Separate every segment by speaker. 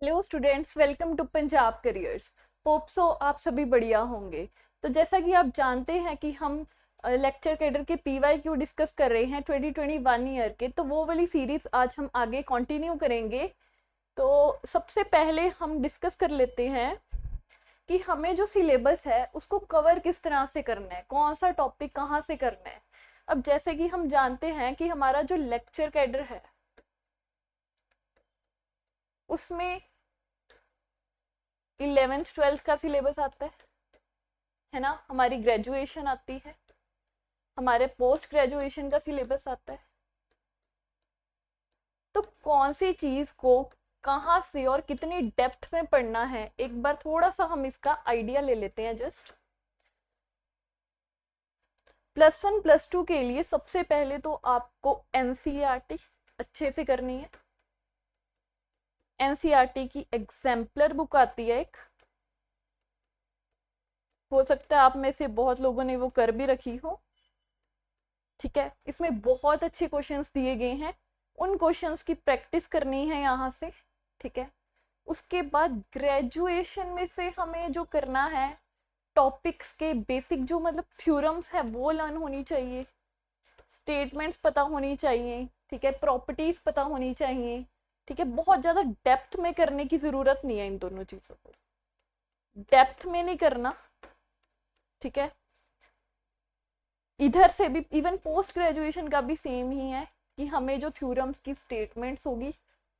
Speaker 1: Hello students, welcome to Punjab Careers. Hope so आप सभी बढ़िया होंगे। तो जैसा कि आप जानते हैं कि हम लेक्चर कैडर के PYQ डिस्कस कर रहे हैं 2021 ईयर के, तो वो वाली सीरीज आज हम आगे कंटिन्यू करेंगे। तो सबसे पहले हम डिस्कस कर लेते हैं कि हमें जो सिलेबस है उसको कवर किस तरह से करना है, कौन सा टॉपिक कहाँ से करना है। अब जैसे कि हम जानते हैं कि हमारा जो लेक्चर कैडर है उसमें 11th 12th का सिलेबस आता है ना, हमारी ग्रेजुएशन आती है, हमारे पोस्ट ग्रेजुएशन का सिलेबस आता है। तो कौन सी चीज को कहाँ से और कितनी डेप्थ में पढ़ना है, एक बार थोड़ा सा हम इसका आइडिया ले लेते हैं। जस्ट +1 +2 के लिए सबसे पहले तो आपको NCERT अच्छे से करनी है। NCERT की एग्जाम्पलर बुक आती है एक, हो सकता है आप में से बहुत लोगों ने वो कर भी रखी हो। ठीक है, इसमें बहुत अच्छे क्वेश्चंस दिए गए हैं, उन क्वेश्चंस की प्रैक्टिस करनी है यहाँ से। ठीक है, उसके बाद ग्रेजुएशन में से हमें जो करना है, टॉपिक्स के बेसिक जो मतलब थ्योरम्स है वो लर्न होनी चाहिए, स्टेटमेंट्स पता होनी चाहिए। ठीक है, प्रॉपर्टीज पता होनी चाहिए। ठीक है, बहुत ज्यादा डेप्थ में करने की जरूरत नहीं है, इन दोनों चीजों को डेप्थ में नहीं करना। ठीक है, इधर से भी इवन पोस्ट ग्रेजुएशन का भी सेम ही है कि हमें जो थ्योरम्स की स्टेटमेंट्स होगी,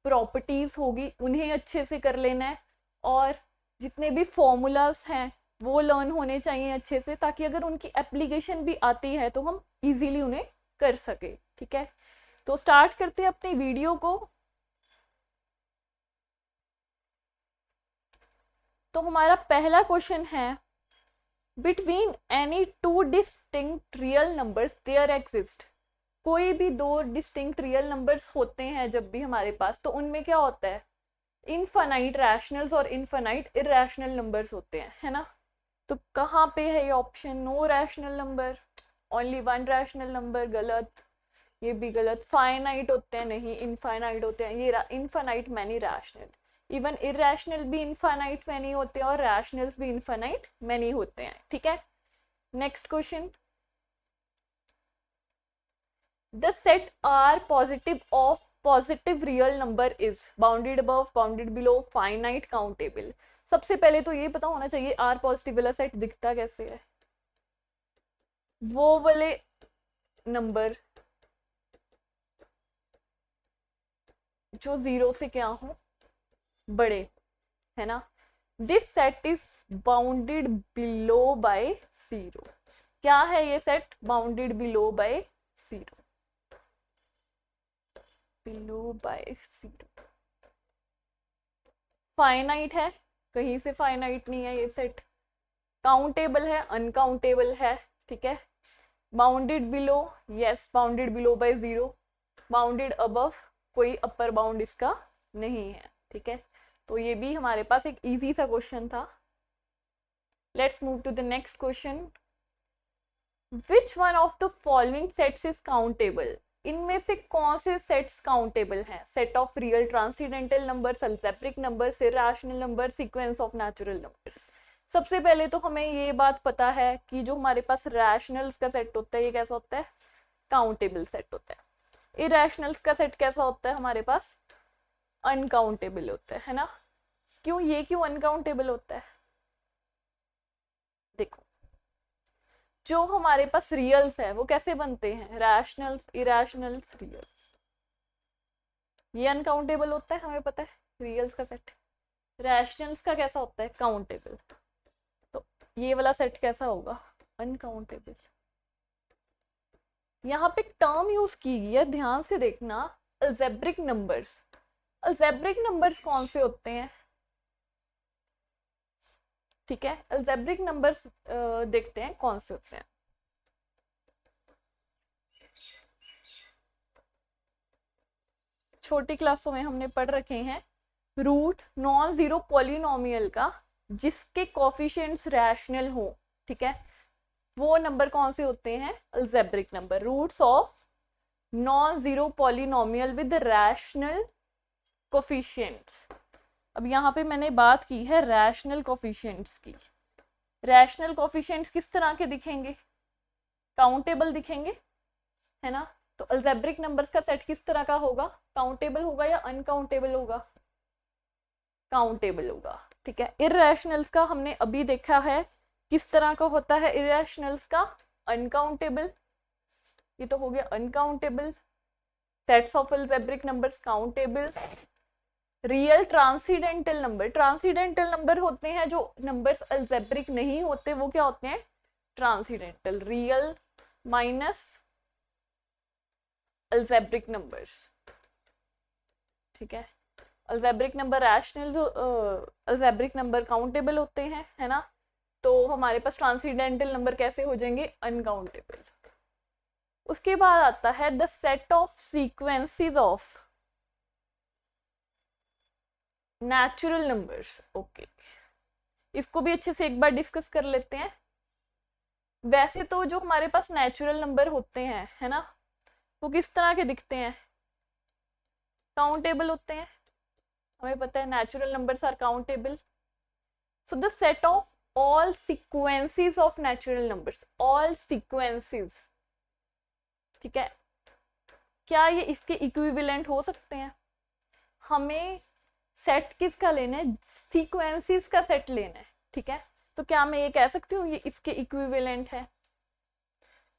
Speaker 1: प्रॉपर्टीज होगी, उन्हें अच्छे से कर लेना है। और जितने भी फॉर्मूलाज हैं वो लर्न होने चाहिए अच्छे से, ताकि अगर उनकी एप्लीकेशन भी आती है तो हम इजीली उन्हें कर सके। ठीक है, तो स्टार्ट करते हैं अपनी वीडियो को। तो हमारा पहला क्वेश्चन है, between any two distinct real numbers there exist. कोई भी दो डिस्टिंक्ट रियल नंबर्स होते हैं जब भी हमारे पास, तो उनमें क्या होता है, इनफाइनाइट रैशनल्स और इनफाइनाइट इरेशनल नंबर्स होते हैं, है ना। तो कहाँ पे है ये option, no rational number, only one rational number, गलत। ये भी गलत। फाइनाइट होते हैं, नहीं, इनफाइनाइट होते हैं। ये infinite many rational, even irrational भी इनफाइनाइट मैनी होते हैं और रैशनल्स भी इनफाइनाइट मैनी होते हैं। ठीक है, next question, the set R positive of positive real number is bounded above, bounded below, finite, countable। सबसे पहले तो ये पता होना चाहिए R पॉजिटिव वाला सेट दिखता कैसे है। वो वाले नंबर जो 0 से क्या हो, बड़े, है ना। This set is bounded below by 0। क्या है ये set, bounded below by 0, below by 0। Finite है, कहीं से फाइनाइट नहीं है ये सेट। काउंटेबल है, अनकाउंटेबल है। ठीक है, bounded below, yes, bounded below by 0। Bounded above, कोई अपर बाउंड इसका नहीं है। ठीक है, तो ये भी हमारे पास एक इजी सा क्वेश्चन था। Let's move to the next question, which one of the following sets is countable. इनमें से कौन से सेट्स काउंटेबल हैं, set of real transcendental numbers, algebraic numbers, irrational number, sequence of natural numbers. सबसे पहले तो हमें ये बात पता है कि जो हमारे पास रैशनल्स का सेट होता है ये कैसा होता है, काउंटेबल सेट होता है। इरेशनल्स का सेट कैसा होता है हमारे पास, अनकाउंटेबल होता है ना। क्यों, ये क्यों अनकाउंटेबल होता है, देखो, जो हमारे पास रियल्स है वो कैसे बनते हैं, रैशनल्स, इरेशनल्स, रियल्स। ये अनकाउंटेबल होता है, हमें पता है, रियल्स का सेट। रैशनल्स का कैसा होता है, काउंटेबल। तो ये वाला सेट कैसा होगा, अनकाउंटेबल। यहाँ पे टर्म यूज की गई है, ध्यान से देखना, अलजेब्रिक नंबर्स। अलजेब्रिक नंबर्स कौन से होते हैं, ठीक है, अलजेब्रिक नंबर्स देखते हैं कौन से होते हैं। छोटी क्लासों में हमने पढ़ रखे हैं, रूट नॉन जीरो पॉलिनोमियल का जिसके कोफिशिएंट्स रैशनल हो। ठीक है, वो नंबर कौन से होते हैं, algebraic number. Roots of non zero polynomial with rational coefficients, अब यहाँ पे मैंने बात की है रैशनल कोफिशिएंट्स की। रैशनल कोफिशिएंट्स किस तरह के दिखेंगे? काउंटेबल दिखेंगे, है ना। तो अलजेब्रिक नंबर्स का सेट किस तरह का होगा? काउंटेबल होगा या अनकाउंटेबल होगा? काउंटेबल होगा, ठीक है। इररेशनल्स का हमने अभी देखा है किस तरह का होता है इररेशनल्स का? अनकाउंटेबल। ये तो हो गया uncountable. Sets of algebraic numbers countable. Real transcendental number, transcendental number होते हैं जो नंबर्स अलजेब्रिक नहीं होते, वो क्या होते हैं? Transcendental. Real minus algebraic numbers, ठीक है। Algebraic number rational, algebraic number countable होते हैं, है ना। तो हमारे पास ट्रांसीडेंटल नंबर कैसे हो जाएंगे? अनकाउंटेबल। उसके बाद आता है the set of sequences of natural numbers. Okay, इसको भी अच्छे से एक बार डिस्कस कर लेते हैं। वैसे तो जो हमारे पास नेचुरल नंबर होते हैं, है ना, वो किस तरह के दिखते हैं? काउंटेबल होते हैं, हमें पता है natural numbers are countable. So the set of all sequences of natural numbers, all sequences, ठीक है। क्या ये इसके इक्विवेलेंट हो सकते हैं? हमें सेट किसका लेना है? सीक्वेंसेस का सेट लेना है, ठीक है। तो क्या मैं ये कह सकती हूँ ये इसके इक्विवेलेंट है?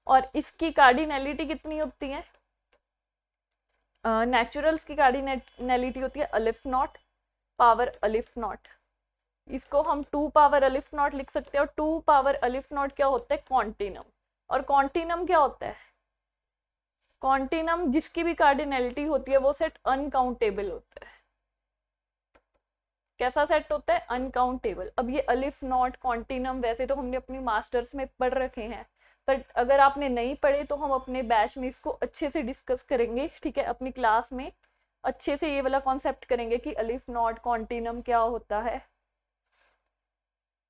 Speaker 1: और इसकी कार्डिनैलिटी कितनी होती है? नेचुरल्स की कार्डिनैलिटी होती है अलिफ नॉट पावर अलिफ नॉट। इसको हम 2 पावर अलिफ नॉट लिख सकते हैं। और 2 पावर अलिफ नॉट क्या होता है? कॉन्टिनम। और कॉन्टिनम क्या होता है? कॉन्टिनम जिसकी भी कार्डिनैलिटी होती है वो सेट अनकाउंटेबल होता है। कैसा सेट होता है? अनकाउंटेबल। अब ये अलिफ नॉट कॉन्टिनम वैसे तो हमने अपनी मास्टर्स में पढ़ रखे हैं, पर अगर आपने नहीं पढ़े तो हम अपने बैच में इसको अच्छे से डिस्कस करेंगे, ठीक है। अपनी क्लास में अच्छे से ये वाला कॉन्सेप्ट करेंगे कि अलिफ नॉट कॉन्टिनम क्या होता है।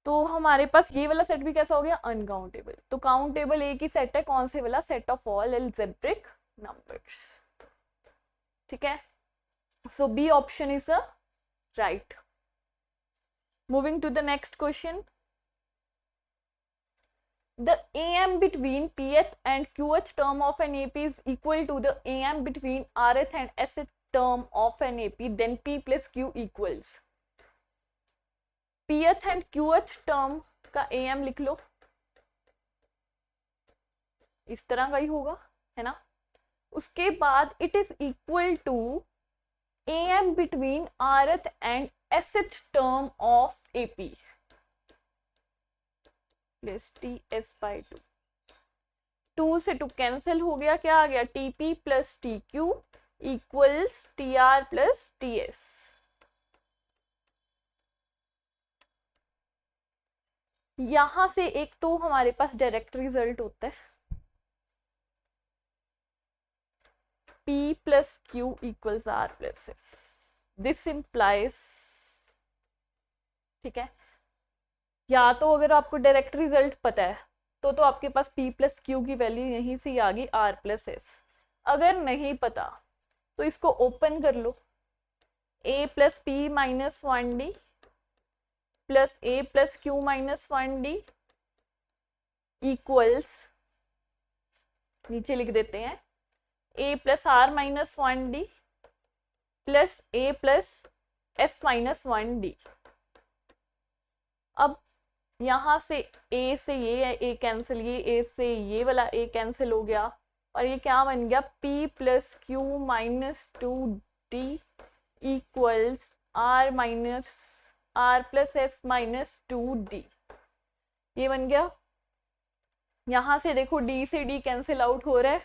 Speaker 1: तो हमारे पास ये वाला सेट भी कैसा हो गया? अनकाउंटेबल। तो काउंटेबल एक ही सेट है, कौन से वाला? Set of all algebraic numbers, ठीक है। So B option is a right. Moving to the next question. The AM between Pth and Qth term of an AP is equal to the AM between Rth and Sh term of an AP, then P plus Q equals. Pth and Qth term का AM लिख लो, इस तरह का ही होगा, है ना। उसके बाद it is equal to AM between Rth and Sh term of AP plus TS by 2। 2 से 2 कैंसिल हो गया, क्या आ गया? TP plus TQ equals TR plus TS। यहां से एक तो हमारे पास डायरेक्ट रिजल्ट होता है P plus Q equals R plus S। This implies, ठीक है। या तो अगर आपको डायरेक्ट रिजल्ट पता है तो आपके पास P प्लस Q की वैल्यू यहीं से आ गई R प्लस S। अगर नहीं पता तो इसको ओपन कर लो, A plus P minus 1D plus A plus Q minus 1D equals, नीचे लिख देते हैं A plus R minus 1D plus A plus S minus 1D। अब यहाँ से A से ये A कैंसिल, ये A से ये वाला A कैंसिल हो गया, और ये क्या बन गया? P plus Q minus 2D equals R minus R plus S minus 2D। ये बन गया। यहाँ से देखो D से D कैंसिल आउट हो रहा है,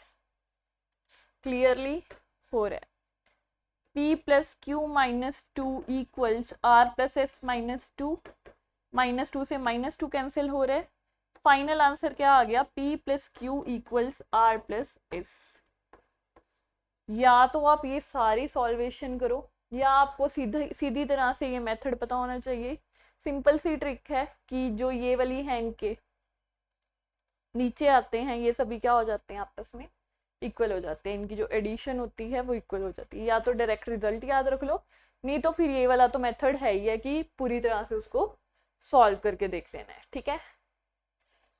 Speaker 1: क्लियरली हो रहा है। P plus Q minus 2 equals R plus S minus 2, minus 2 से माइनस 2 कैंसिल हो रहा है। फाइनल आंसर क्या आ गया? P plus Q equals R plus S। या तो आप ये सारी सॉल्वेशन करो या आपको सीधी तरह से ये मेथड पता होना चाहिए। सिंपल सी ट्रिक है कि जो ये वाली है इनके नीचे आते हैं, ये सभी क्या हो जाते हैं? आपस में इक्वल हो जाते हैं। इनकी जो एडिशन होती है वो इक्वल हो जाती है। या तो डायरेक्ट रिजल्ट याद रख लो नहीं तो फिर ये वाला तो मेथड है ही है कि पूरी तरह से उसको सॉल्व करके देख लेना है, ठीक है।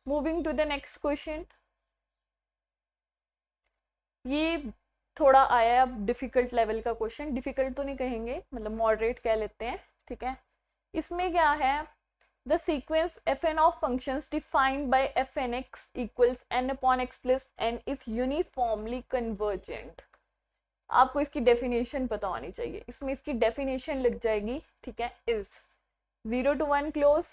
Speaker 1: Moving to the next question. ये थोड़ा आया है अब डिफिकल्ट लेवल का क्वेश्चन, डिफिकल्ट तो नहीं कहेंगे, मतलब मॉडरेट कह लेते हैं, ठीक है। इसमें क्या है, the sequence fn of functions defined by fnx equals n upon x plus n is uniformly convergent। आपको इसकी डेफिनेशन पता होनी चाहिए, इसमें इसकी डेफिनेशन लग जाएगी, ठीक है। इज 0 to 1 क्लोज,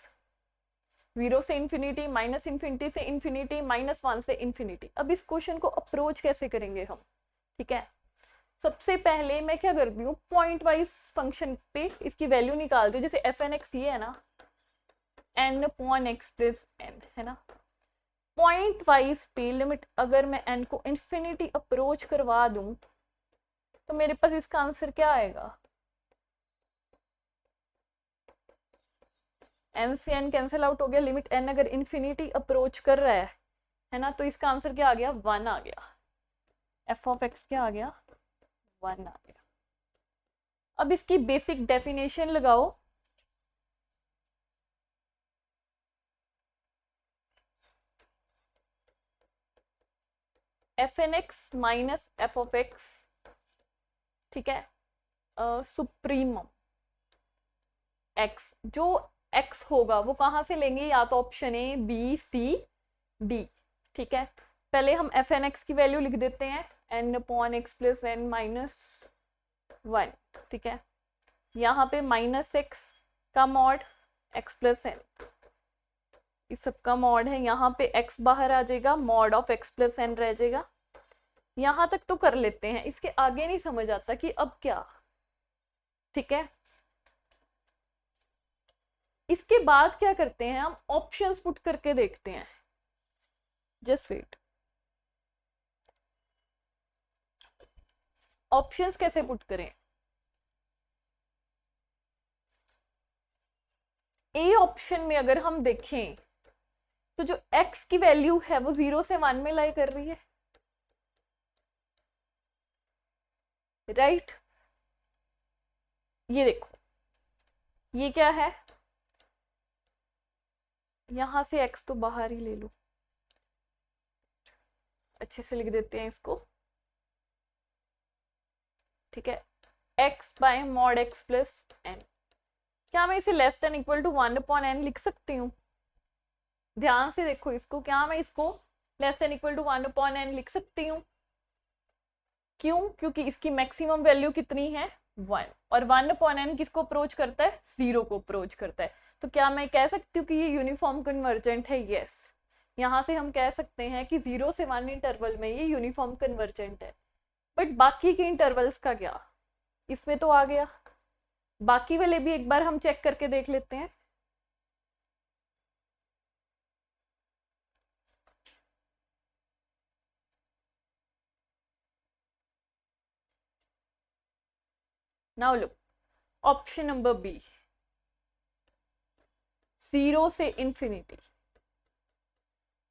Speaker 1: 0 से इन्फिनिटी, माइनस इन्फिनिटी से इन्फिनिटी, -1 से इन्फिनिटी। अब इस क्वेश्चन को अप्रोच कैसे करेंगे हम, ठीक है। सबसे पहले मैं क्या करती हूँ, पॉइंट वाइज फंक्शन पे इसकी वैल्यू निकालती हूँ। जैसे fnx ये है ना, n upon x plus n है ना, पॉइंट वाइज पे लिमिट अगर मैं n को इन्फिनिटी अप्रोच करवा दूं तो मेरे पास इसका आंसर क्या आएगा, n से n कैंसिल आउट हो गया, लिमिट n अगर इन्फिनिटी अप्रोच कर रहा है ना, तो इसका आंसर क्या आ गया, 1 आ गया। f ऑफ x क्या आ गया, 1 आ गया। अब इसकी बेसिक डेफिनेशन लगाओ, fnx minus f of x, ठीक है, सुप्रीमम x, जो x होगा वो कहां से लेंगे, या तो option A B C D, ठीक है। पहले हम fnx की वैल्यू लिख देते हैं, n upon x plus n -1, ठीक है। यहाँ पे -x का मॉड x प्लस एन, इस सब का मॉड है, यहाँ पे x बाहर आ जाएगा, mod of x plus n रह जाएगा। यहाँ तक तो कर लेते हैं, इसके आगे नहीं समझ आता कि अब क्या, ठीक है। इसके बाद क्या करते हैं, हम ऑप्शंस पुट करके देखते हैं, जस्ट वेट। ऑप्शंस कैसे पुट करें, ए ऑप्शन में अगर हम देखें तो जो x की वैल्यू है वो 0 से 1 में लाई कर रही है, राइट। ये देखो, ये क्या है, यहां से x तो बाहर ही ले लो, अच्छे से लिख देते हैं इसको, ठीक है। x by mod x plus n, क्या मैं इसे less than equal to 1 upon n लिख सकती हूँ, ध्यान से देखो इसको, क्या मैं इसको less than equal to 1 upon n लिख सकती हूँ, क्यों, क्योंकि इसकी मैक्सिमम वैल्यू कितनी है, 1, और 1 अपॉन n किसको अप्रोच करता है, 0 को अप्रोच करता है। तो क्या मैं कह सकती हूँ कि ये यूनिफॉर्म कन्वर्जेंट है, यस। यहाँ से हम कह सकते हैं कि 0 से 1 इंटरवल में ये यूनिफॉर्म कन्वर्जेंट है। बट बाकी के इंटरवल्स का क्या, इसमें तो आ गया, बाकी वाले भी एक बार हम चेक करके देख लेते हैं। Now look, option number B, 0 से इंफिनिटी।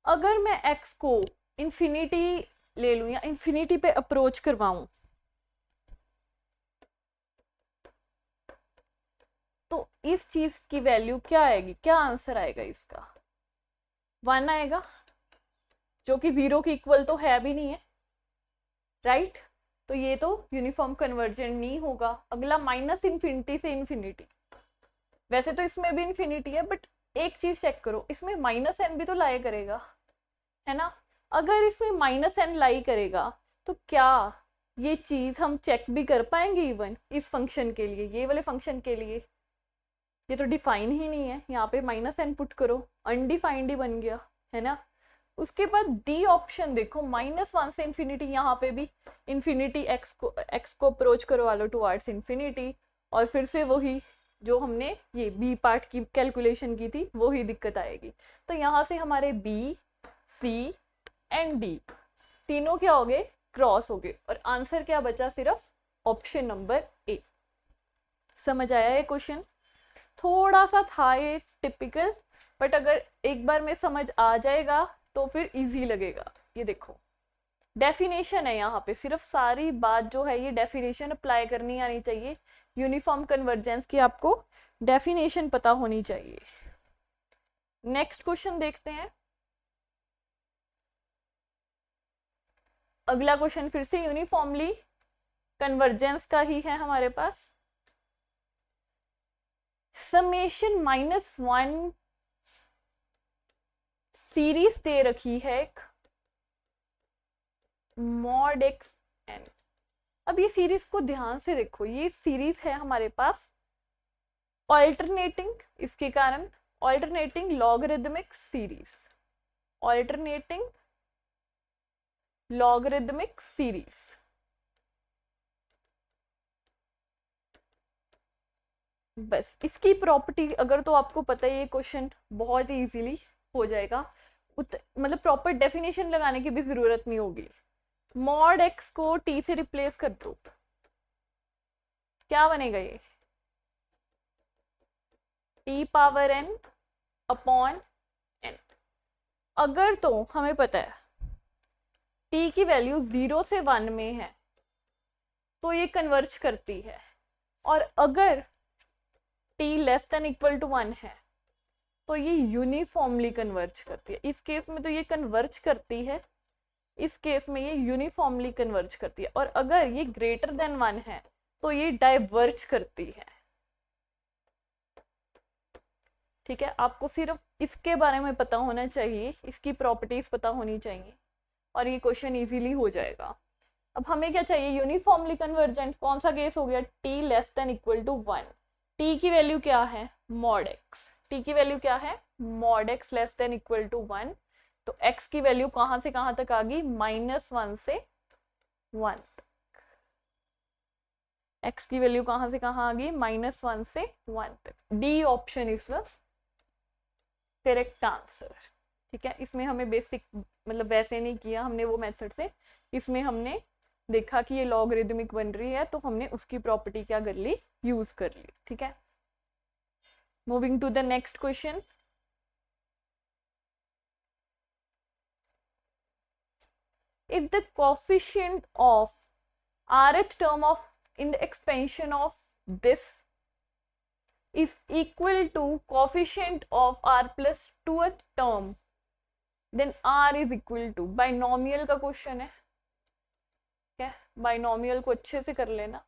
Speaker 1: अगर मैं x को इंफिनिटी ले लूं या इंफिनिटी पे अप्रोच करवाऊं तो इस चीज की वैल्यू क्या आएगी, क्या आंसर आएगा इसका, 1 आएगा, जो कि 0 की इक्वल तो है भी नहीं है, राइट। तो ये तो यूनिफॉर्म कन्वर्जेंट नहीं होगा। अगला माइनस इन्फिनिटी से इन्फिनिटी, वैसे तो इसमें भी इन्फिनिटी है, बट एक चीज चेक करो, इसमें -n भी तो लाई करेगा, है ना। अगर इसमें -n लाई करेगा तो क्या ये चीज हम चेक भी कर पाएंगे इवन इस फंक्शन के लिए, ये वाले फंक्शन के लिए, ये तो डिफाइन ही नहीं है। यहाँ पे -n पुट करो, अनडिफाइंड ही बन गया, है ना। उसके बाद डी ऑप्शन देखो, -1 से इन्फिनिटी, यहाँ पे भी इन्फिनिटी x को अप्रोच करवा लो टुवर्ड्स इन्फिनिटी, और फिर से वही जो हमने ये बी पार्ट की कैलकुलेशन की थी वही दिक्कत आएगी। तो यहाँ से हमारे बी, सी एंड डी तीनों क्या हो गए, क्रॉस हो गए, और आंसर क्या बचा, सिर्फ ऑप्शन नंबर ए। समझ आया ये क्वेश्चन, थोड़ा सा था ये टिपिकल, बट अगर एक बार में समझ आ जाएगा तो फिर इजी लगेगा। ये देखो, डेफिनेशन है यहाँ पे, सिर्फ सारी बात जो है ये डेफिनेशन अप्लाई करनी आनी चाहिए। यूनिफॉर्म कन्वर्जेंस की आपको डेफिनेशन पता होनी चाहिए। नेक्स्ट क्वेश्चन देखते हैं। अगला क्वेश्चन फिर से यूनिफॉर्मली कन्वर्जेंस का ही है हमारे पास। समेशन -1 सीरीज दे रखी है एक मॉड एक्स एन। अब ये सीरीज को ध्यान से देखो, ये सीरीज है हमारे पास ऑल्टरनेटिंग, इसके कारण alternating logarithmic series, alternating logarithmic series. बस इसकी प्रॉपर्टी अगर तो आपको पता है, ये क्वेश्चन बहुत ही इजीली हो जाएगा, मतलब प्रॉपर डेफिनेशन लगाने की भी जरूरत नहीं होगी। मॉड एक्स को टी से रिप्लेस कर दो, क्या बनेगा ये T power n upon n. अगर तो हमें पता है टी की वैल्यू 0 से 1 में है तो ये कन्वर्ज करती है, और अगर T less than equal to 1 है तो ये यूनिफॉर्मली कन्वर्ज करती है। इस केस में तो ये कन्वर्ज करती है, इस केस में ये यूनिफॉर्मली कन्वर्ज करती है, और अगर ये ग्रेटर देन 1 है तो ये डाइवर्ज करती है। ठीक है, आपको सिर्फ इसके बारे में पता होना चाहिए, इसकी प्रॉपर्टीज पता होनी चाहिए, और ये क्वेश्चन इजीली हो जाएगा। अब हमें क्या चाहिए, यूनिफॉर्मली कन्वर्जेंट। कौन सा केस हो गया, T less than equal to 1। T की वैल्यू क्या है, मॉड एक्स। टी की वैल्यू क्या है, mod x less than equal to 1। तो x की वैल्यू कहां से कहां तक आ गई, -1 से 1 तक। x की वैल्यू कहां से कहां आ गई, -1 से 1 तक। D option is the correct answer. ठीक है, इसमें हमें बेसिक मतलब वैसे नहीं किया हमने वो मेथड से, इसमें हमने देखा कि ये लॉगरिदमिक बन रही है तो हमने उसकी प्रॉपर्टी क्या कर ली, यूज कर ली। ठीक है, moving to the next question. If the coefficient of rth term of in the expansion of this is equal to coefficient of r plus 2th term, then r is equal to, binomial का question है, क्या binomial को अच्छे से कर लेना,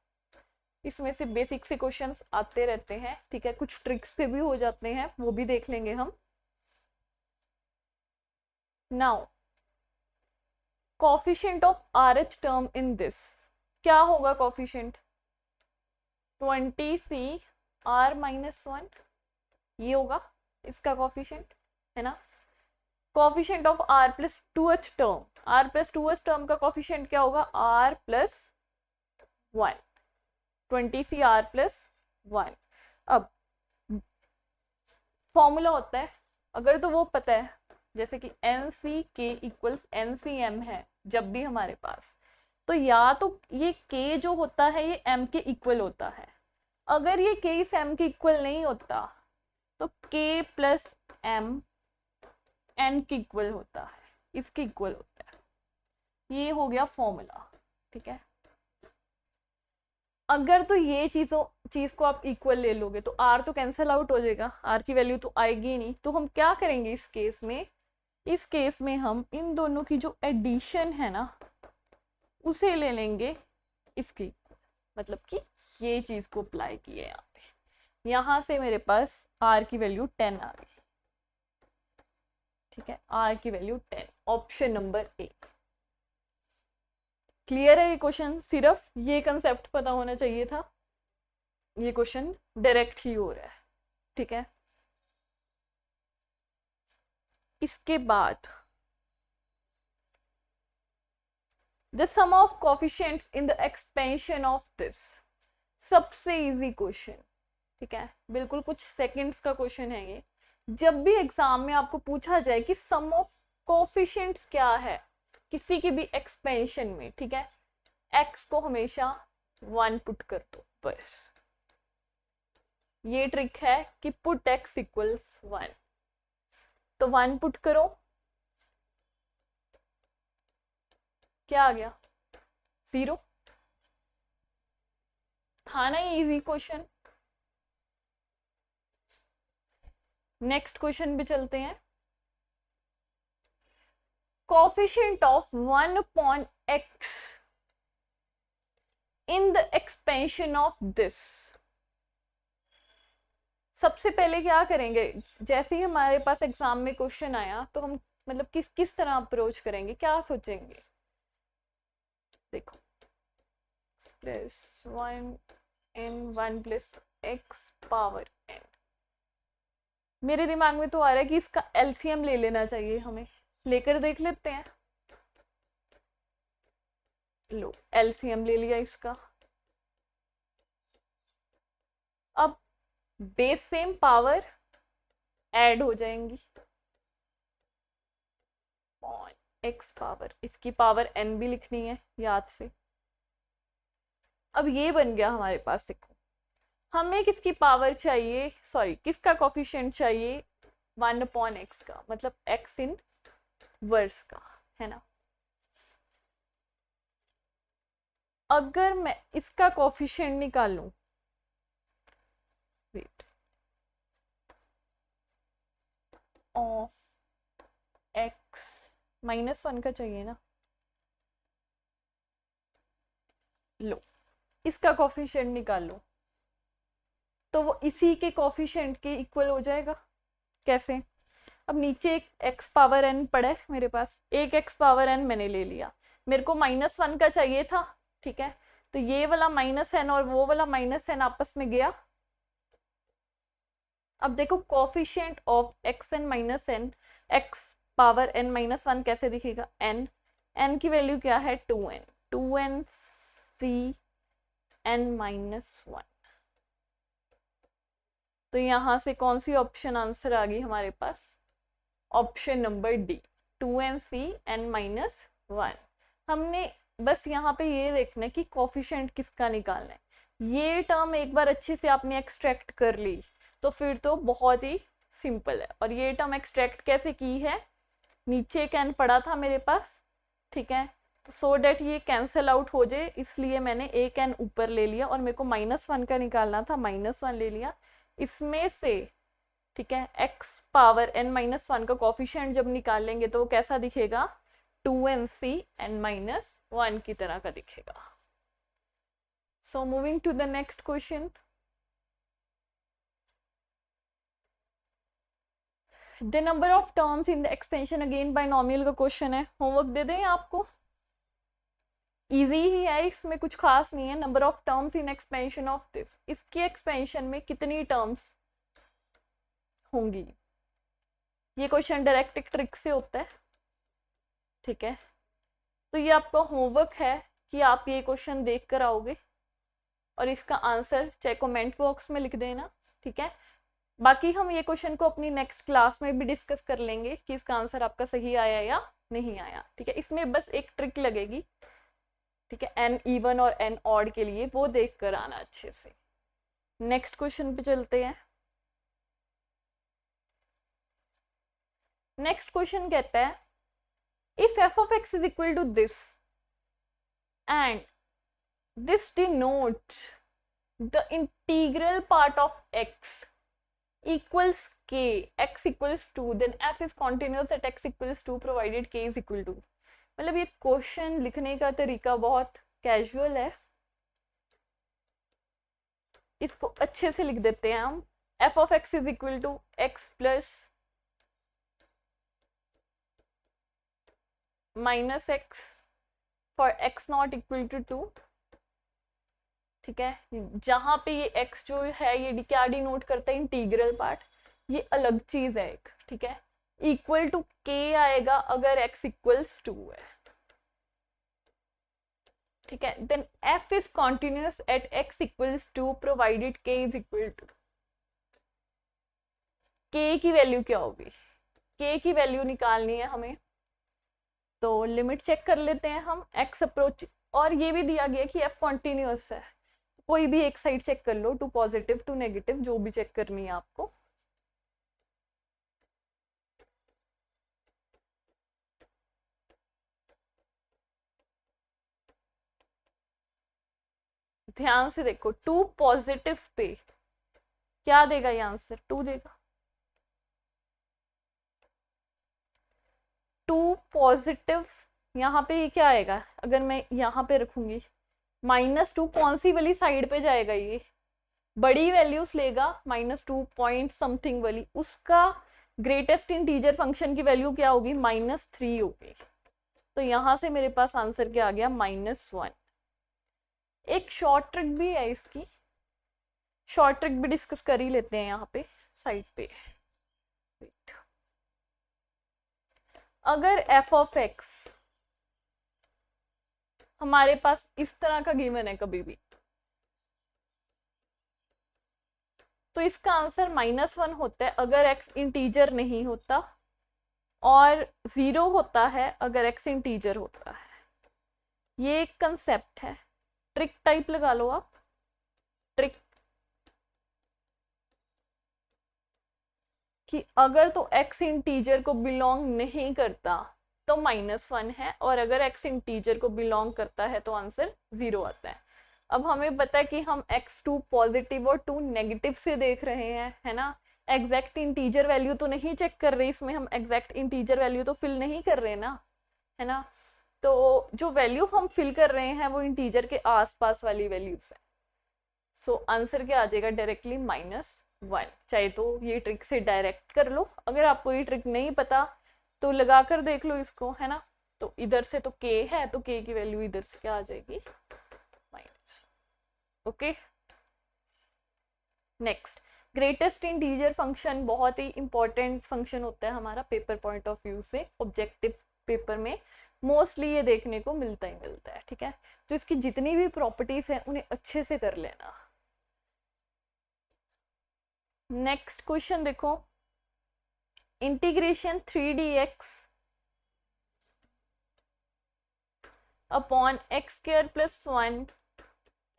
Speaker 1: इसमें से बेसिक से क्वेश्चंस आते रहते हैं। ठीक है, कुछ ट्रिक्स से भी हो जाते हैं, वो भी देख लेंगे हम। Now coefficient of rth term in this, क्या होगा कोफिशिएंट, 20c r - 1, ये होगा इसका कोफिशिएंट, है ना। Coefficient of r plus 2th term, r plus 2th term का कोफिशिएंट क्या होगा, r plus 1, 20c r plus 1। अब फॉर्मूला होता है, अगर तो वो पता है, जैसे कि NCK इक्वल्स NCM है जब भी हमारे पास, तो या तो ये K जो होता है ये M के इक्वल होता है। अगर ये K इस M के इक्वल नहीं होता तो K प्लस M N के इक्वल होता है, इसके इक्वल होता है। ये हो गया फॉर्मूला। ठीक है, अगर तो ये चीज को आप इक्वल ले लोगे तो R तो कैंसिल आउट हो जाएगा, R की वैल्यू तो आएगी नहीं। तो हम क्या करेंगे इस केस में, इस केस में हम इन दोनों की जो एडिशन है ना उसे ले लेंगे इसकी, मतलब कि ये चीज को अप्लाई किए यहाँ पे, यहां से मेरे पास R की वैल्यू 10 आ गई। ठीक है, R की value 10, option number A. Clear है ये क्वेश्चन, सिर्फ ये कंसेप्ट पता होना चाहिए था, ये क्वेश्चन डायरेक्ट ही हो रहा है। ठीक है, इसके बाद the sum of coefficients in the expansion of this, सबसे इजी क्वेश्चन। ठीक है, बिल्कुल कुछ सेकंड्स का क्वेश्चन है ये। जब भी एग्जाम में आपको पूछा जाए कि सम ऑफ कोएफिशिएंट्स क्या है किसी की भी एक्सपेंशन में, ठीक है, x को हमेशा 1 पुट कर दो, बस ये ट्रिक है कि पुट x इक्वल्स 1। तो 1 पुट करो, क्या आ गया? 0। था ना इजी क्वेश्चन। नेक्स्ट क्वेश्चन पे चलते हैं। Coefficient of 1 upon x in the expansion of this. सबसे पहले क्या करेंगे, जैसे ही हमारे पास एग्जाम में क्वेश्चन आया तो हम मतलब किस तरह अप्रोच करेंगे, क्या सोचेंगे? देखो, plus 1 n 1 plus x power n। मेरे दिमाग में तो आ रहा है कि इसका एलसीएम ले लेना चाहिए हमें, लेकर देख लेते हैं। लो, एलसीएम ले लिया इसका। अब बेस सेम, पावर ऐड हो जाएंगी। x पावर, इसकी पावर n भी लिखनी है याद से। अब ये बन गया हमारे पास। देखो, हमें किसकी पावर चाहिए, सॉरी किसका कोफिशिएंट चाहिए? 1 अपॉन x का, मतलब x इन वर्स का, है ना। अगर मैं इसका कोफिशिएंट निकालूं, वेट, ऑफ x -1 का चाहिए ना। लो, इसका कोफिशिएंट निकाल लो तो वो इसी के कोफिशिएंट के इक्वल हो जाएगा। कैसे? अब नीचे एक x पावर n पड़ा है मेरे पास, एक x पावर n मैंने ले लिया, मेरे को -1 का चाहिए था, ठीक है। तो ये वाला -n और वो वाला -n आपस में गया। अब देखो, coefficient of xn -n, x power n -1 कैसे दिखेगा? n की वैल्यू क्या है? 2n c n -1। तो यहां से कौन सी ऑप्शन आंसर आ गई हमारे पास? Option number D, 2nc n -1। हमने बस यहाँ पे ये देखना है कि कोफिशिएंट किसका निकालना है। ये टर्म एक बार अच्छे से आपने एक्सट्रैक्ट कर ली तो फिर तो बहुत ही सिंपल है। और ये टर्म एक्सट्रैक्ट कैसे की है? नीचे एक n पड़ा था मेरे पास, ठीक है, तो सो डेट ये कैंसिल आउट हो जाए इसलिए मैंने एक n ऊपर ले लिया, और मेरे को -1 का निकालना था, -1 ले लिया इसमें से, ठीक है। x पावर n -1 का कोफिशिएंट जब निकालेंगे तो वो कैसा दिखेगा? 2nc n -1 की तरह का दिखेगा। So moving to the next question. The number of terms in the expansion, again binomial का क्वेश्चन है। होमवर्क दे दें आपको, इजी ही है, इसमें कुछ खास नहीं है। Number of terms in expansion of this, इसकी एक्सपेंशन में कितनी टर्म्स होंगी? ये क्वेश्चन डायरेक्ट एक ट्रिक से होता है, ठीक है। तो ये आपका होमवर्क है कि आप ये क्वेश्चन देख कर आओगे और इसका आंसर चाहे कमेंट बॉक्स में लिख देना, ठीक है। बाकी हम ये क्वेश्चन को अपनी नेक्स्ट क्लास में भी डिस्कस कर लेंगे कि इसका आंसर आपका सही आया या नहीं आया, ठीक है। इसमें बस एक ट्रिक लगेगी, ठीक है, n इवन और n ऑड के लिए, वो देख कर आना अच्छे से। नेक्स्ट क्वेश्चन पे चलते हैं। नेक्स्ट क्वेश्चन कहता है, if f of x is equal to this and this denotes the integral part of x equals k, x equals 2, then f is continuous at x equals 2 provided k is equal to। मतलब ये question लिखने का तरीका बहुत casual है, इसको अच्छे से लिख देते हैं हम। f of x is equal to x plus minus x for x not equal to 2, ठीक है। जहां पे ये x जो है ये क्या डिनोट करता है? इंटीग्रल पार्ट, ये अलग चीज है एक, ठीक है। इक्वल टू k आएगा अगर x इक्वल्स 2 है, ठीक है। Then f is continuous at x equals 2 provided k is equal to. k की वैल्यू क्या होगी? k की वैल्यू निकालनी है हमें, तो लिमिट चेक कर लेते हैं हम। x अप्रोच, और ये भी दिया गया कि f कॉन्टिन्यूस है, कोई भी एक साइड चेक कर लो, टू पॉजिटिव टू नेगेटिव, जो भी चेक करनी है आपको। ध्यान से देखो, 2 पॉजिटिव पे क्या देगा ये आंसर, 2 देगा। 2 पॉजिटिव, यहाँ पे ये क्या आएगा, अगर मैं यहाँ पे रखूंगी -2, कौन सी वाली साइड पे जाएगा, ये बड़ी वैल्यूज लेगा, -2 पॉइंट समथिंग वाली, उसका ग्रेटेस्ट इंटीजर फंक्शन की वैल्यू क्या होगी, -3 होगी। तो यहां से मेरे पास आंसर क्या आ गया, -1। एक शॉर्ट ट्रिक भी है इसकी, शॉर्ट ट्रिक भी डिस्कस कर ही लेते हैं यहाँ पे साइड पे। अगर f ऑफ x हमारे पास इस तरह का गिवन है कभी भी, तो इसका आंसर -1 होता है अगर x इंटीजर नहीं होता, और 0 होता है अगर x इंटीजर होता है। ये एक कंसेप्ट है, ट्रिक टाइप लगा लो आप, ट्रिक, कि अगर तो x इंटीजर को बिलोंग नहीं करता तो -1 है, और अगर x इंटीजर को बिलोंग करता है तो आंसर 0 आता है। अब हमें पता है कि हम x2 पॉजिटिव और 2 नेगेटिव से देख रहे हैं, है ना, एग्जैक्ट इंटीजर वैल्यू तो नहीं चेक कर रहे इसमें, हम एग्जैक्ट इंटीजर वैल्यू तो फिल नहीं कर रहे ना, है ना। तो जो वैल्यू हम फिल कर रहे हैं वो इंटीजर के आसपास वाली वैल्यूज है। सो आंसर क्या आ जाएगा, डायरेक्टली -1। चाहे तो ये ट्रिक से डायरेक्ट कर लो, अगर आपको ये ट्रिक नहीं पता तो लगा कर देख लो इसको, है ना। तो इधर से तो k है, तो k की वैल्यू इधर से क्या आ जाएगी, minus. Okay, next, greatest integer function बहुत ही इंपॉर्टेंट फंक्शन होता है हमारा पेपर पॉइंट ऑफ व्यू से, ऑब्जेक्टिव पेपर में मोस्टली ये देखने को मिलता ही मिलता है, ठीक है। तो इसकी जितनी भी प्रॉपर्टीज है उन्हें अच्छे से कर लेना। नेक्स्ट क्वेश्चन देखो, integration 3dx upon x² + 1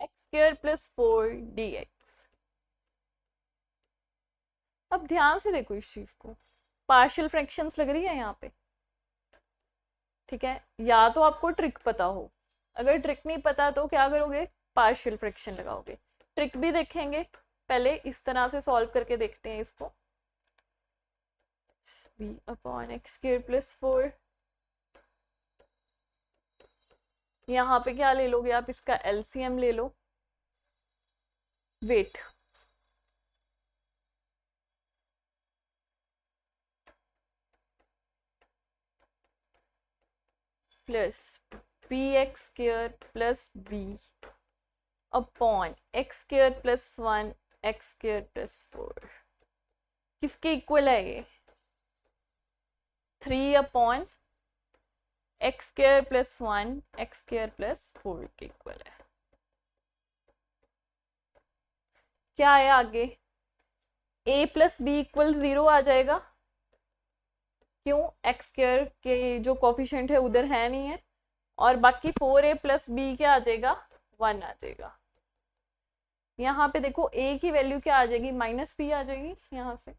Speaker 1: x² + 4 dx। अब ध्यान से देखो इस चीज को, पार्शियल फ्रैक्शंस लग रही है यहाँ पे, ठीक है। या तो आपको ट्रिक पता हो, अगर ट्रिक नहीं पता तो क्या करोगे, पार्शियल फ्रैक्शन लगाओगे। ट्रिक भी देखेंगे, पहले इस तरह से सॉल्व करके देखते हैं इसको, b अपॉन x² + 4, यहाँ पे क्या ले लोगे आप, इसका एलसीएम ले लो, wait, plus bx² + b upon x² + 1 x² + 4, किसके इक्वल है ये, 3 अपॉन x² + 1 x² + 4 के इक्वल है। क्या है आगे, a + b = 0 आ जाएगा, क्यों, x² के जो कोफिशिएंट है उधर है नहीं है, और बाकी 4a + b क्या आ जाएगा, 1 आ जाएगा। यहाँ पे देखो a की वैल्यू क्या आ जाएगी, -b आ जाएगी यहाँ से,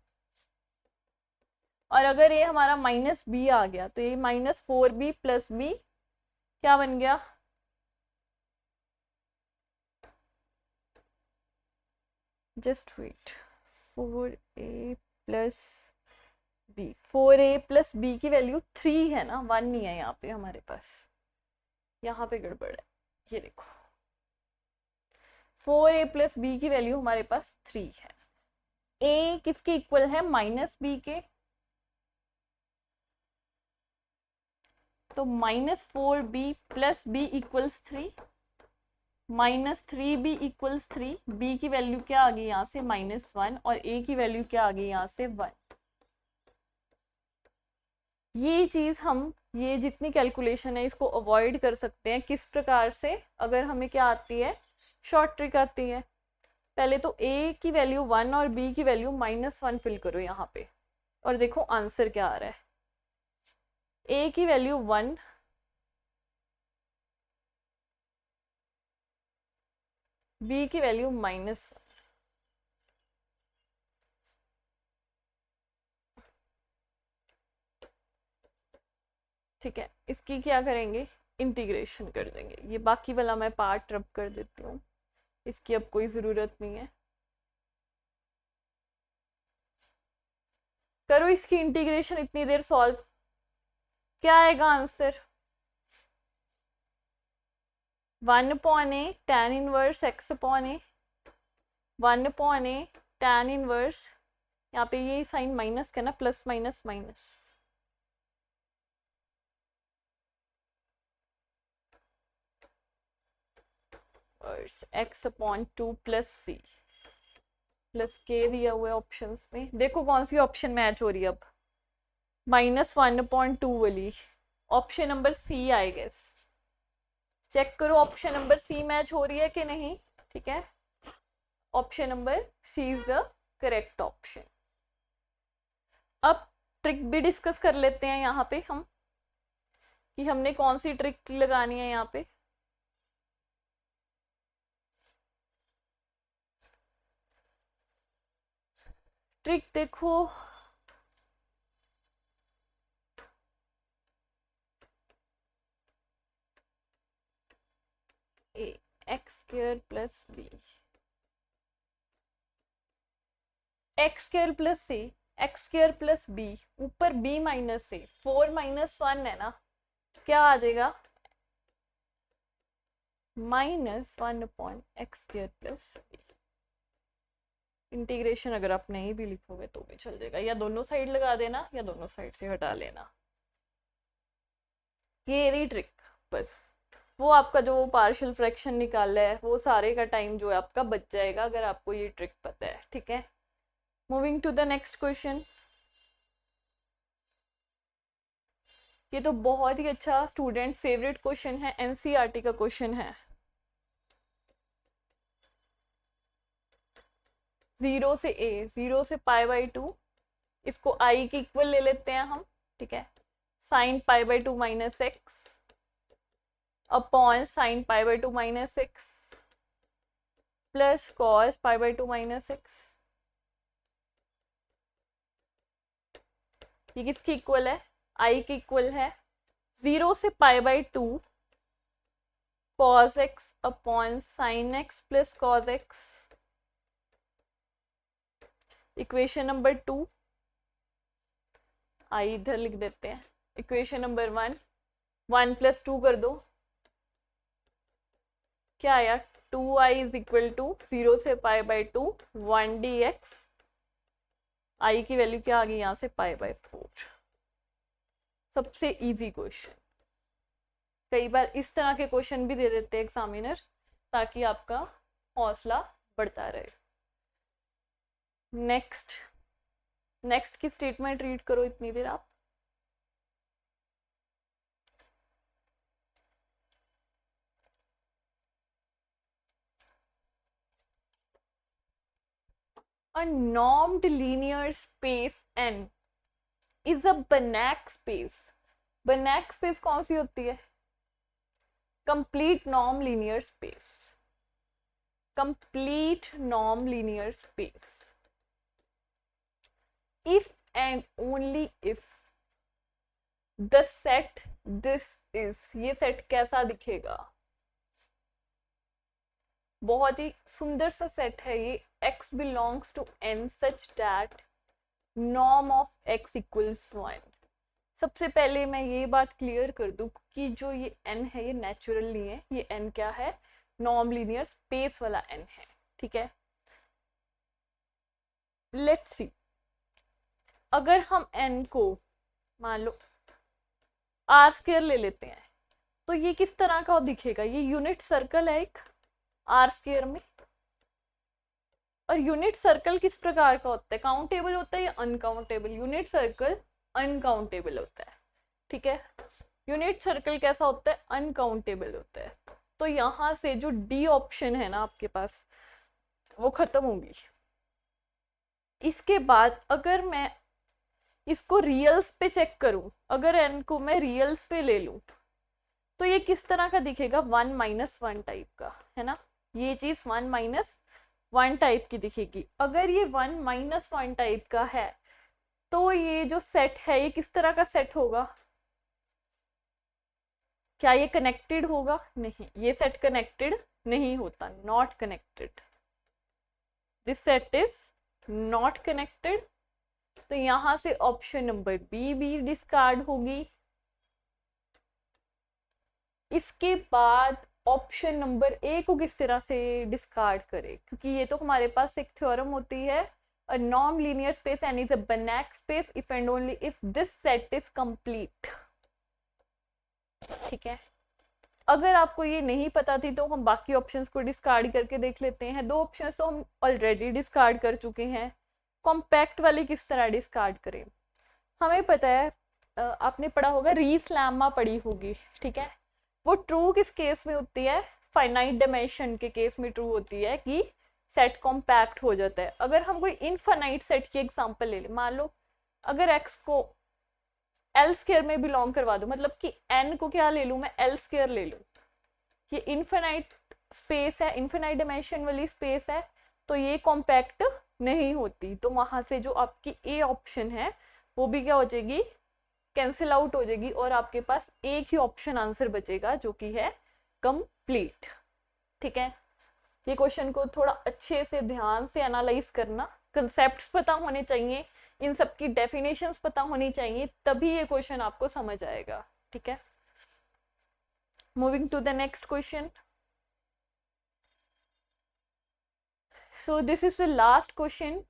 Speaker 1: और अगर ये हमारा -b आ गया तो ये -4b + b क्या बन गया, just wait, 4a + b, 4a + b की वैल्यू 3 है ना, 1 नहीं है यहाँ पे हमारे पास, यहाँ पे गड़बड़ है, ये देखो 4a + b की वैल्यू हमारे पास 3 है। a किसके इक्वल है, -b के, तो -4b + b = 3, -3b = 3, b की वैल्यू क्या आ गई यहाँ से, -1, और a की वैल्यू क्या आ गई यहाँ से, 1। ये चीज हम, ये जितनी कैलकुलेशन है इसको अवॉइड कर सकते हैं, किस प्रकार से, अगर हमें क्या आती है, शॉर्ट ट्रिक आती है। पहले तो a की वैल्यू 1 और b की वैल्यू -1 फिल करो यहाँ पे, और देखो आंसर क्या आ रहा है, a की वैल्यू 1, b की वैल्यू -1। ठीक है, इसकी क्या करेंगे, इंटीग्रेशन कर देंगे, ये बाकी वाला मैं पार्ट रब कर देती हूँ, इसकी अब कोई ज़रूरत नहीं है। करो इसकी इंटीग्रेशन इतनी देर सॉल्व। क्या आएगा answer? 1/a tan inverse x upon a, 1/a tan inverse, यहाँ पे ये साइन माइनस का ना, plus minus minus, x upon 2 plus c plus के दिया हुआ है ऑप्शंस में। देखो कौन सी ऑप्शन मैच हो रही है अब, -1/2 वाली, option number C I guess. Check करो ऑप्शन नंबर सी मैच हो रही है कि नहीं, ठीक है। Option number C is the correct option. अब ट्रिक भी डिस्कस कर लेते हैं यहाँ पे हम, कि हमने कौन सी ट्रिक लगानी है यहाँ पे। ट्रिक देखो, x square plus b, x square plus c, x square plus b, ऊपर बी माइनस से, 4 - 1 है ना, क्या आ जाएगा? -1 upon x square plus B. Integration अगर आप नहीं भी लिखोगे तो भी चल जाएगा, या दोनों साइड लगा देना या दोनों साइड से हटा लेना। ये रही ट्रिक। बस वो आपका जो पार्शियल फ्रैक्शन निकाला है वो सारे का टाइम जो है आपका बच जाएगा, अगर आपको ये ट्रिक पता है, ठीक है। Moving to the next question. ये तो बहुत ही अच्छा स्टूडेंट फेवरेट क्वेश्चन है, एनसीईआरटी का क्वेश्चन है। 0 से a, 0 से π/2, इसको i की इक्वल ले लेते हैं हम, ठीक है। sin π/2 minus x upon sin π/2 minus x plus cos π/2 minus x. ये किसकी इक्वल है? i की इक्वल है 0 से π/2 cos x upon sin x plus cos x। Equation number 2, आई इधर लिख देते हैं। इक्वेशन नंबर 1, 1 + 2 कर दो, क्या आया? 2i इज इक्वल टू 0 से π/2 1 dx, i की वैल्यू क्या आ गई यहाँ से? π/4। सबसे इजी क्वेश्चन। कई बार इस तरह के क्वेश्चन भी दे देते हैं एग्जामिनर, ताकि आपका हौसला बढ़ता रहे। नेक्स्ट की स्टेटमेंट रीड करो इतनी देर आप। A normed linear space N is a Banach space. Banach space कौन सी होती है? Complete norm linear space. Complete norm linear space. If and only if the set this is, ये सेट कैसा दिखेगा? बहुत ही सुंदर सा सेट है ये। x belongs to n such that norm of x equals 1। सबसे पहले मैं ये बात क्लियर कर दूं कि जो ये n है ये नेचुरल नहीं है, ये n क्या है? नॉर्म लीनियर स्पेस वाला n है, ठीक है। लेट्स सी, अगर हम n को मान लो r² ले लेते हैं तो ये किस तरह का दिखेगा? ये यूनिट सर्कल है एक r² में। और यूनिट सर्कल किस प्रकार का होता है? काउंटेबल होता है या अनकाउंटेबल? यूनिट सर्कल अनकाउंटेबल होता है, ठीक है। यूनिट सर्कल कैसा होता है? अनकाउंटेबल होता है। तो यहाँ से जो डी ऑप्शन है ना आपके पास, वो खत्म होगी। इसके बाद अगर मैं इसको रियल्स पे चेक करूं, अगर एन को मैं रियल्स पे ले लूं तो ये किस तरह का दिखेगा? 1 - 1 टाइप का, है ना। ये चीज 1 - 1 टाइप की दिखेगी। अगर ये 1 - 1 टाइप का है तो ये जो सेट है ये किस तरह का सेट होगा? क्या ये कनेक्टेड होगा? नहीं, ये सेट कनेक्टेड नहीं होता, not connected, this set is not connected. तो यहां से ऑप्शन नंबर बी भी डिस्कार्ड होगी। इसके बाद ऑप्शन नंबर ए को किस तरह से डिस्कार्ड करें, क्योंकि ये तो हमारे पास एक थ्योरम होती है, a non-linear space n is a Banach space if and only if this set is complete। ठीक है, अगर आपको ये नहीं पता थी तो हम बाकी ऑप्शंस को डिस्कार्ड करके देख लेते हैं। दो ऑप्शंस तो हम ऑलरेडी डिस्कार्ड कर चुके हैं, कॉम्पैक्ट वाले किस तरह डिस्कार्ड करें? हमें पता है, आपने पढ़ा होगा, रीस लैम्मा पढ़ी होगी, ठीक है। वो ट्रू किस केस में होती है? फाइनाइट डायमेंशन के केस में ट्रू होती है कि सेट कॉम्पैक्ट हो जाता है। अगर हम कोई इनफाइनाइट सेट की एग्जांपल ले लें, मान लो अगर x को एल स्क्वायर में बिलोंग करवा दूं, मतलब कि n को क्या ले लूं मैं, एल स्क्वायर ले लूं, ये इनफाइनाइट स्पेस है, इनफाइनाइट डायमेंशन वाली स्पेस है, तो ये कॉम्पैक्ट नहीं होती। तो वहां से जो आपकी ए ऑप्शन है वो भी क्या हो जाएगी, कैंसिल आउट हो जाएगी, और आपके पास एक ही ऑप्शन आंसर बचेगा जो कि है कंप्लीट। ठीक है, ये क्वेश्चन को थोड़ा अच्छे से ध्यान से एनालाइज करना, कंसेप्ट्स पता होने चाहिए, इन सब की डेफिनेशंस पता होनी चाहिए, तभी ये क्वेश्चन आपको समझ आएगा। ठीक है, moving to the next question. So this is the last question.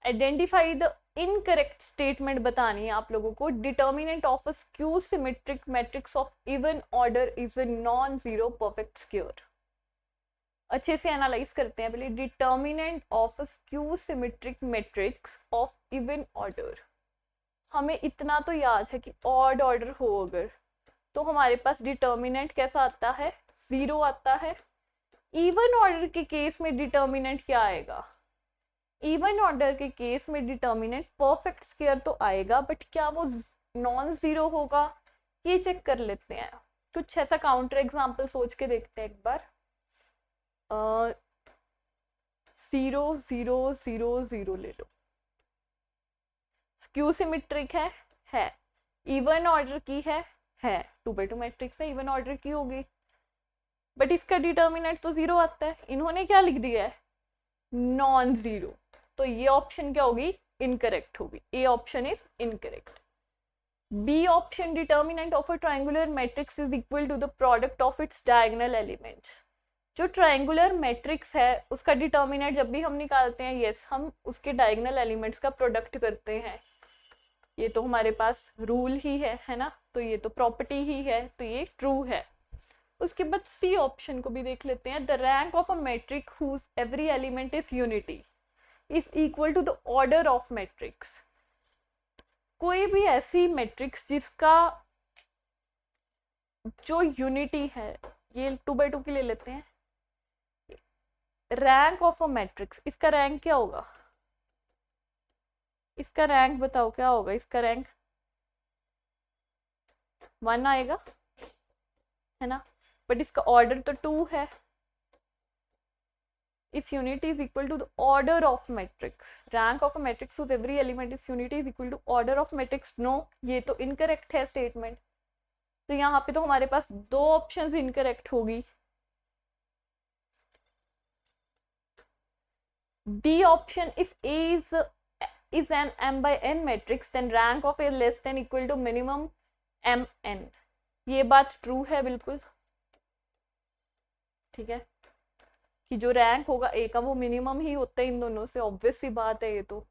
Speaker 1: Identify the incorrect statement बतानी है आप लोगों को। Determinant of a skew symmetric matrix of even order is a non zero perfect square. अच्छे से एनालाइज करते हैं पहले। Determinant of a skew symmetric matrix of even order, हमें इतना तो याद है कि ऑड ऑर्डर हो अगर, तो हमारे पास डिटर्मिनेंट कैसा आता है, जीरो आता है। इवन ऑर्डर के केस में डिटर्मिनेंट क्या आएगा? इवन ऑर्डर के केस में डिटर्मिनेंट परफेक्ट स्क्वायर तो आएगा, बट क्या वो नॉन जीरो होगा? ये चेक कर लेते हैं। कुछ ऐसा काउंटर एग्जाम्पल सोच के देखते हैं एक बार। 0 0 0 0 ले लो, स्क्यू सिमेट्रिक है, इवन ऑर्डर की है 2x2 मैट्रिक्स है, इवन ऑर्डर की होगी, बट इसका डिटर्मिनेंट तो जीरो आता है। इन्होंने क्या लिख दिया है, नॉन जीरो, तो ये ऑप्शन क्या होगी, इनकरेक्ट होगी। A option is incorrect. B option, determinant of a triangular matrix is equal to the product of its diagonal elements. जो ट्रायंगुलर मैट्रिक्स है उसका डिटर्मिनेंट जब भी हम निकालते हैं, यस, हम उसके डायगोनल एलिमेंट्स का प्रोडक्ट करते हैं। ये तो हमारे पास रूल ही है ना, तो ये तो प्रॉपर्टी ही है, तो ये ट्रू है। उसके बाद सी ऑप्शन को भी देख लेते हैं। The rank of a matrix whose every element is unity is equal to the order of matrix. कोई भी ऐसी मैट्रिक्स जिसका जो यूनिटी है, ये 2x2 की ले लेते हैं, रैंक ऑफ अ मैट्रिक्स, इसका रैंक क्या होगा, इसका रैंक बताओ क्या होगा, इसका रैंक 1 आएगा, है ना, बट इसका ऑर्डर तो 2 है। its unity is equal to the order of matrix. Rank of a matrix whose every element is unity is equal to order of matrix. No, ये तो incorrect है statement। तो यहाँ पे तो हमारे पास दो ऑप्शंस इनकरेक्ट होगी। D option, if A is an m by n matrix, then rank of A less than equal to minimum mn। ये बात ट्रू है बिल्कुल, ठीक है, कि जो रैंक होगा ए का वो मिनिमम ही होता है इन दोनों से, ऑब्वियस सी बात है ये तो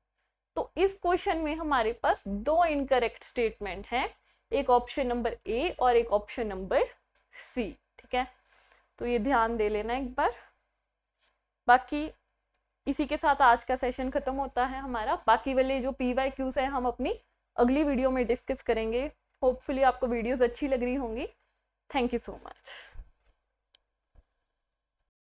Speaker 1: इस क्वेश्चन में हमारे पास दो इनकरेक्ट स्टेटमेंट हैं, एक ऑप्शन नंबर ए और एक ऑप्शन नंबर सी। ठीक है, तो ये ध्यान दे लेना एक बार। बाकी इसी के साथ आज का सेशन खत्म होता है हमारा। बाकी वाले जो PYQs है हम अपनी अगली वीडियो में डिस्कस करेंगे। होपफुली आपको वीडियोस अच्छी लग रही होंगी। Thank you so much.